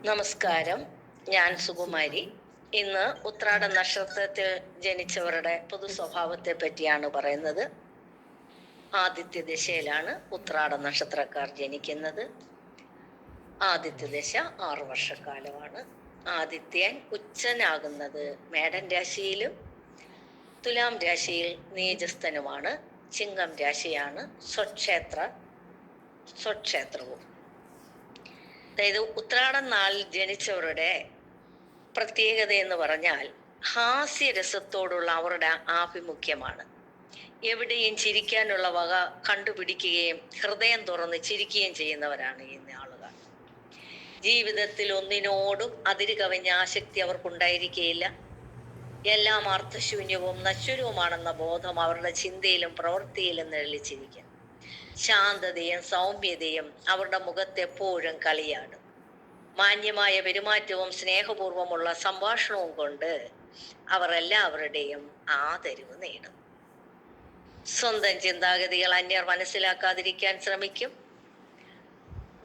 നമസ്കാരം, ഞാൻ സുകുമാരി. ഇന്ന് ഉത്രാട നക്ഷത്രത്തിൽ ജനിച്ചവരുടെ പൊതു സ്വഭാവത്തെ പറ്റിയാണ് പറയുന്നത്. ആദിത്യ ദശയിലാണ് ഉത്രാട നക്ഷത്രക്കാർ ജനിക്കുന്നത്. ആദിത്യ ദശ 6 വർഷക്കാലമാണ്. ആദിത്യൻ ഉച്ചനാകുന്നത് മേടൻ രാശിയിലും തുലാം രാശിയിൽ നീചസ്ഥനുമാണ്. ചിങ്ങം രാശിയാണ് സ്വക്ഷേത്രവും. അതായത് ഉത്രാടം നാളിൽ ജനിച്ചവരുടെ പ്രത്യേകത എന്ന് പറഞ്ഞാൽ ഹാസ്യരസത്തോടുള്ള അവരുടെ ആഭിമുഖ്യമാണ്. എവിടെയും ചിരിക്കാനുള്ള വക കണ്ടുപിടിക്കുകയും ഹൃദയം തുറന്ന് ചിരിക്കുകയും ചെയ്യുന്നവരാണ് ഈ ആളുകൾ. ജീവിതത്തിൽ ഒന്നിനോടും അതിര് കവിഞ്ഞ ആസക്തി അവർക്കുണ്ടായിരിക്കുകയില്ല. എല്ലാം അർത്ഥശൂന്യവും നശ്വരവുമാണെന്ന ബോധം അവരുടെ ചിന്തയിലും പ്രവൃത്തിയിലും നിഴലിച്ചിരിക്കും. ശാന്തതയും സൗമ്യതയും അവരുടെ മുഖത്ത് എപ്പോഴും കളിയാടും. മാന്യമായ പെരുമാറ്റവും സ്നേഹപൂർവമുള്ള സംഭാഷണവും കൊണ്ട് അവർ എല്ലാവരുടെയും ആദരവ് നേടും. സ്വന്തം ചിന്താഗതികൾ അന്യർ മനസ്സിലാക്കാതിരിക്കാൻ ശ്രമിക്കും.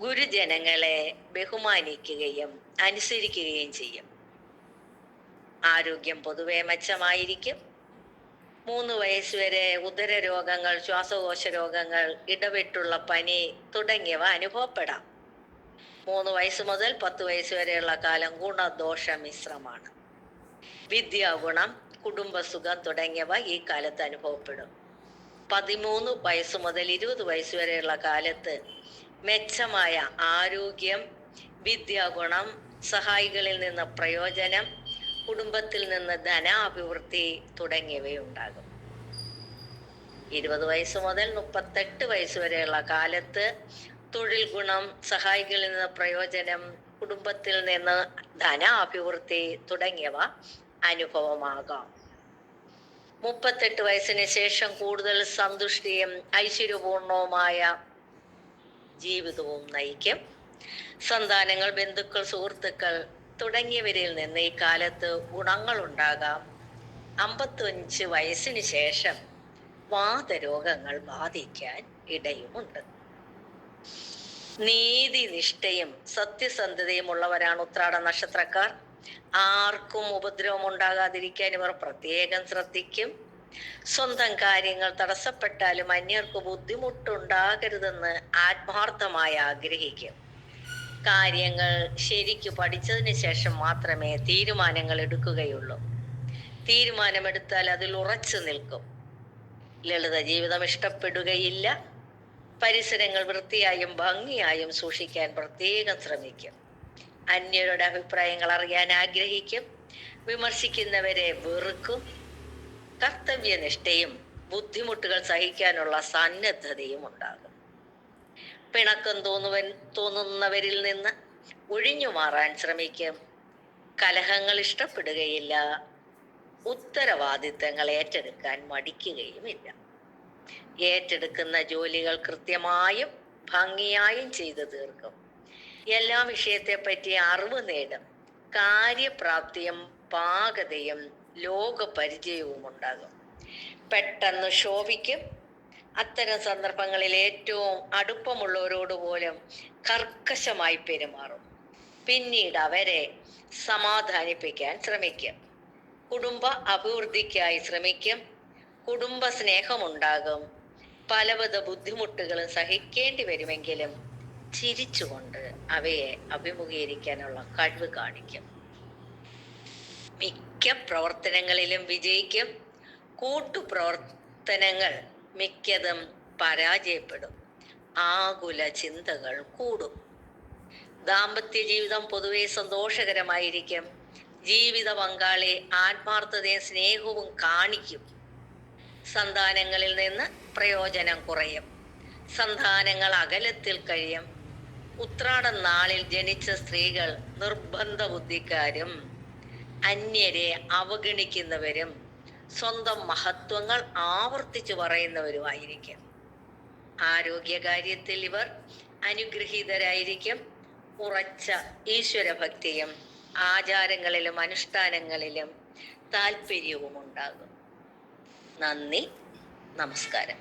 ഗുരുജനങ്ങളെ ബഹുമാനിക്കുകയും അനുസരിക്കുകയും ചെയ്യും. ആരോഗ്യം പൊതുവെ മെച്ചമായിരിക്കും. 3 വയസ്സുവരെ ഉദര രോഗങ്ങൾ, ശ്വാസകോശ രോഗങ്ങൾ, ഇടവിട്ടുള്ള പനി തുടങ്ങിയവ അനുഭവപ്പെടാം. 3 വയസ്സ് മുതൽ 10 വയസ്സ് വരെയുള്ള കാലം ഗുണദോഷ മിശ്രമാണ്. വിദ്യാഗുണം, കുടുംബസുഖം തുടങ്ങിയവ ഈ കാലത്ത് അനുഭവപ്പെടും. 13 വയസ്സ് മുതൽ 20 വയസ്സ് വരെയുള്ള കാലത്ത് മെച്ചമായ ആരോഗ്യം, വിദ്യാഗുണം, സഹായികളിൽ നിന്ന് പ്രയോജനം, കുടുംബത്തിൽ നിന്ന് ധനാഭിവൃദ്ധി തുടങ്ങിയവയുണ്ടാകും. 20 വയസ്സ് മുതൽ 38 വയസ്സ് വരെയുള്ള കാലത്ത് തൊഴിൽ ഗുണം, സഹായികളിൽ നിന്ന് പ്രയോജനം, കുടുംബത്തിൽ നിന്ന് ധനാഭിവൃദ്ധി തുടങ്ങിയവ അനുഭവമാകാം. 38 വയസ്സിന് ശേഷം കൂടുതൽ സന്തുഷ്ടിയും ഐശ്വര്യപൂർണവുമായ ജീവിതവും നയിക്കും. സന്താനങ്ങൾ, ബന്ധുക്കൾ, സുഹൃത്തുക്കൾ തുടങ്ങിയവരിൽ നിന്ന് ഈ കാലത്ത് ഗുണങ്ങൾ ഉണ്ടാകാം. 55 വയസ്സിന് ശേഷം വാതരോഗങ്ങൾ ബാധിക്കാൻ ഇടയുമുണ്ട്. നീതിനിഷ്ഠയും സത്യസന്ധതയും ഉള്ളവരാണ് ഉത്രാട നക്ഷത്രക്കാർ. ആർക്കും ഉപദ്രവം ഉണ്ടാകാതിരിക്കാൻ ഇവർ പ്രത്യേകം ശ്രദ്ധിക്കും. സ്വന്തം കാര്യങ്ങൾ തടസ്സപ്പെട്ടാലും അന്യർക്ക് ബുദ്ധിമുട്ടുണ്ടാകരുതെന്ന് ആത്മാർത്ഥമായി ആഗ്രഹിക്കും. കാര്യങ്ങൾ ശരിക്കു പഠിച്ചതിന് ശേഷം മാത്രമേ തീരുമാനങ്ങൾ എടുക്കുകയുള്ളൂ. തീരുമാനമെടുത്താൽ അതിൽ ഉറച്ചു നിൽക്കും. ലളിത ജീവിതം ഇഷ്ടപ്പെടുകയില്ല. പരിസരങ്ങൾ വൃത്തിയായും ഭംഗിയായും സൂക്ഷിക്കാൻ പ്രത്യേകം ശ്രമിക്കും. അന്യരുടെ അഭിപ്രായങ്ങൾ അറിയാൻ ആഗ്രഹിക്കും. വിമർശിക്കുന്നവരെ വെറുക്കും. കർത്തവ്യനിഷ്ഠയും ബുദ്ധിമുട്ടുകൾ സഹിക്കാനുള്ള സന്നദ്ധതയും ഉണ്ടാകും. പിണക്കം തോന്നുന്നവരിൽ നിന്ന് ഒഴിഞ്ഞു മാറാൻ ശ്രമിക്കും. കലഹങ്ങൾ ഇഷ്ടപ്പെടുകയില്ല. ഉത്തരവാദിത്തങ്ങൾ ഏറ്റെടുക്കാൻ മടിക്കുകയുമില്ല. ഏറ്റെടുക്കുന്ന ജോലികൾ കൃത്യമായും ഭംഗിയായും ചെയ്തു തീർക്കും. എല്ലാ വിഷയത്തെപ്പറ്റി അറിവ് നേടും. കാര്യപ്രാപ്തിയും പാകതയും ലോകപരിചയവും ഉണ്ടാകും. പെട്ടെന്ന് ശോഭിക്കും. അത്തരം സന്ദർഭങ്ങളിൽ ഏറ്റവും അടുപ്പമുള്ളവരോട് പോലും കർക്കശമായി പെരുമാറും. പിന്നീട് അവരെ സമാധാനിപ്പിക്കാൻ ശ്രമിക്കും. കുടുംബ അഭിവൃദ്ധിക്കായി ശ്രമിക്കും. കുടുംബ സ്നേഹമുണ്ടാകും. പലവിധ ബുദ്ധിമുട്ടുകളും സഹിക്കേണ്ടി വരുമെങ്കിലും ചിരിച്ചുകൊണ്ട് അവയെ അഭിമുഖീകരിക്കാനുള്ള കഴിവ് കാണിക്കും. മിക്ക പ്രവർത്തനങ്ങളിലും വിജയിക്കും. കൂട്ടുപ്രവർത്തനങ്ങൾ മിക്കതും പരാജയപ്പെടും. ആകുല ചിന്തകൾ കൂടും. ദാമ്പത്യ ജീവിതം പൊതുവെ സന്തോഷകരമായിരിക്കും. ജീവിത പങ്കാളി ആത്മാർത്ഥതയും സ്നേഹവും കാണിക്കും. സന്താനങ്ങളിൽ നിന്ന് പ്രയോജനം കുറയും. സന്താനങ്ങൾ അകലത്തിൽ കഴിയും. ഉത്രാടം നാളിൽ ജനിച്ച സ്ത്രീകൾ നിർബന്ധ ബുദ്ധിക്കാരും അന്യരെ അവഗണിക്കുന്നവരും സ്വന്തം മഹത്വങ്ങൾ ആവർത്തിച്ചു പറയുന്നവരുമായിരിക്കും. ആരോഗ്യകാര്യത്തിൽ ഇവർ അനുഗ്രഹീതരായിരിക്കും. ഉറച്ച ഈശ്വരഭക്തിയും ആചാരങ്ങളിലും അനുഷ്ഠാനങ്ങളിലും താല്പര്യവും ഉണ്ടാകും. നന്ദി, നമസ്കാരം.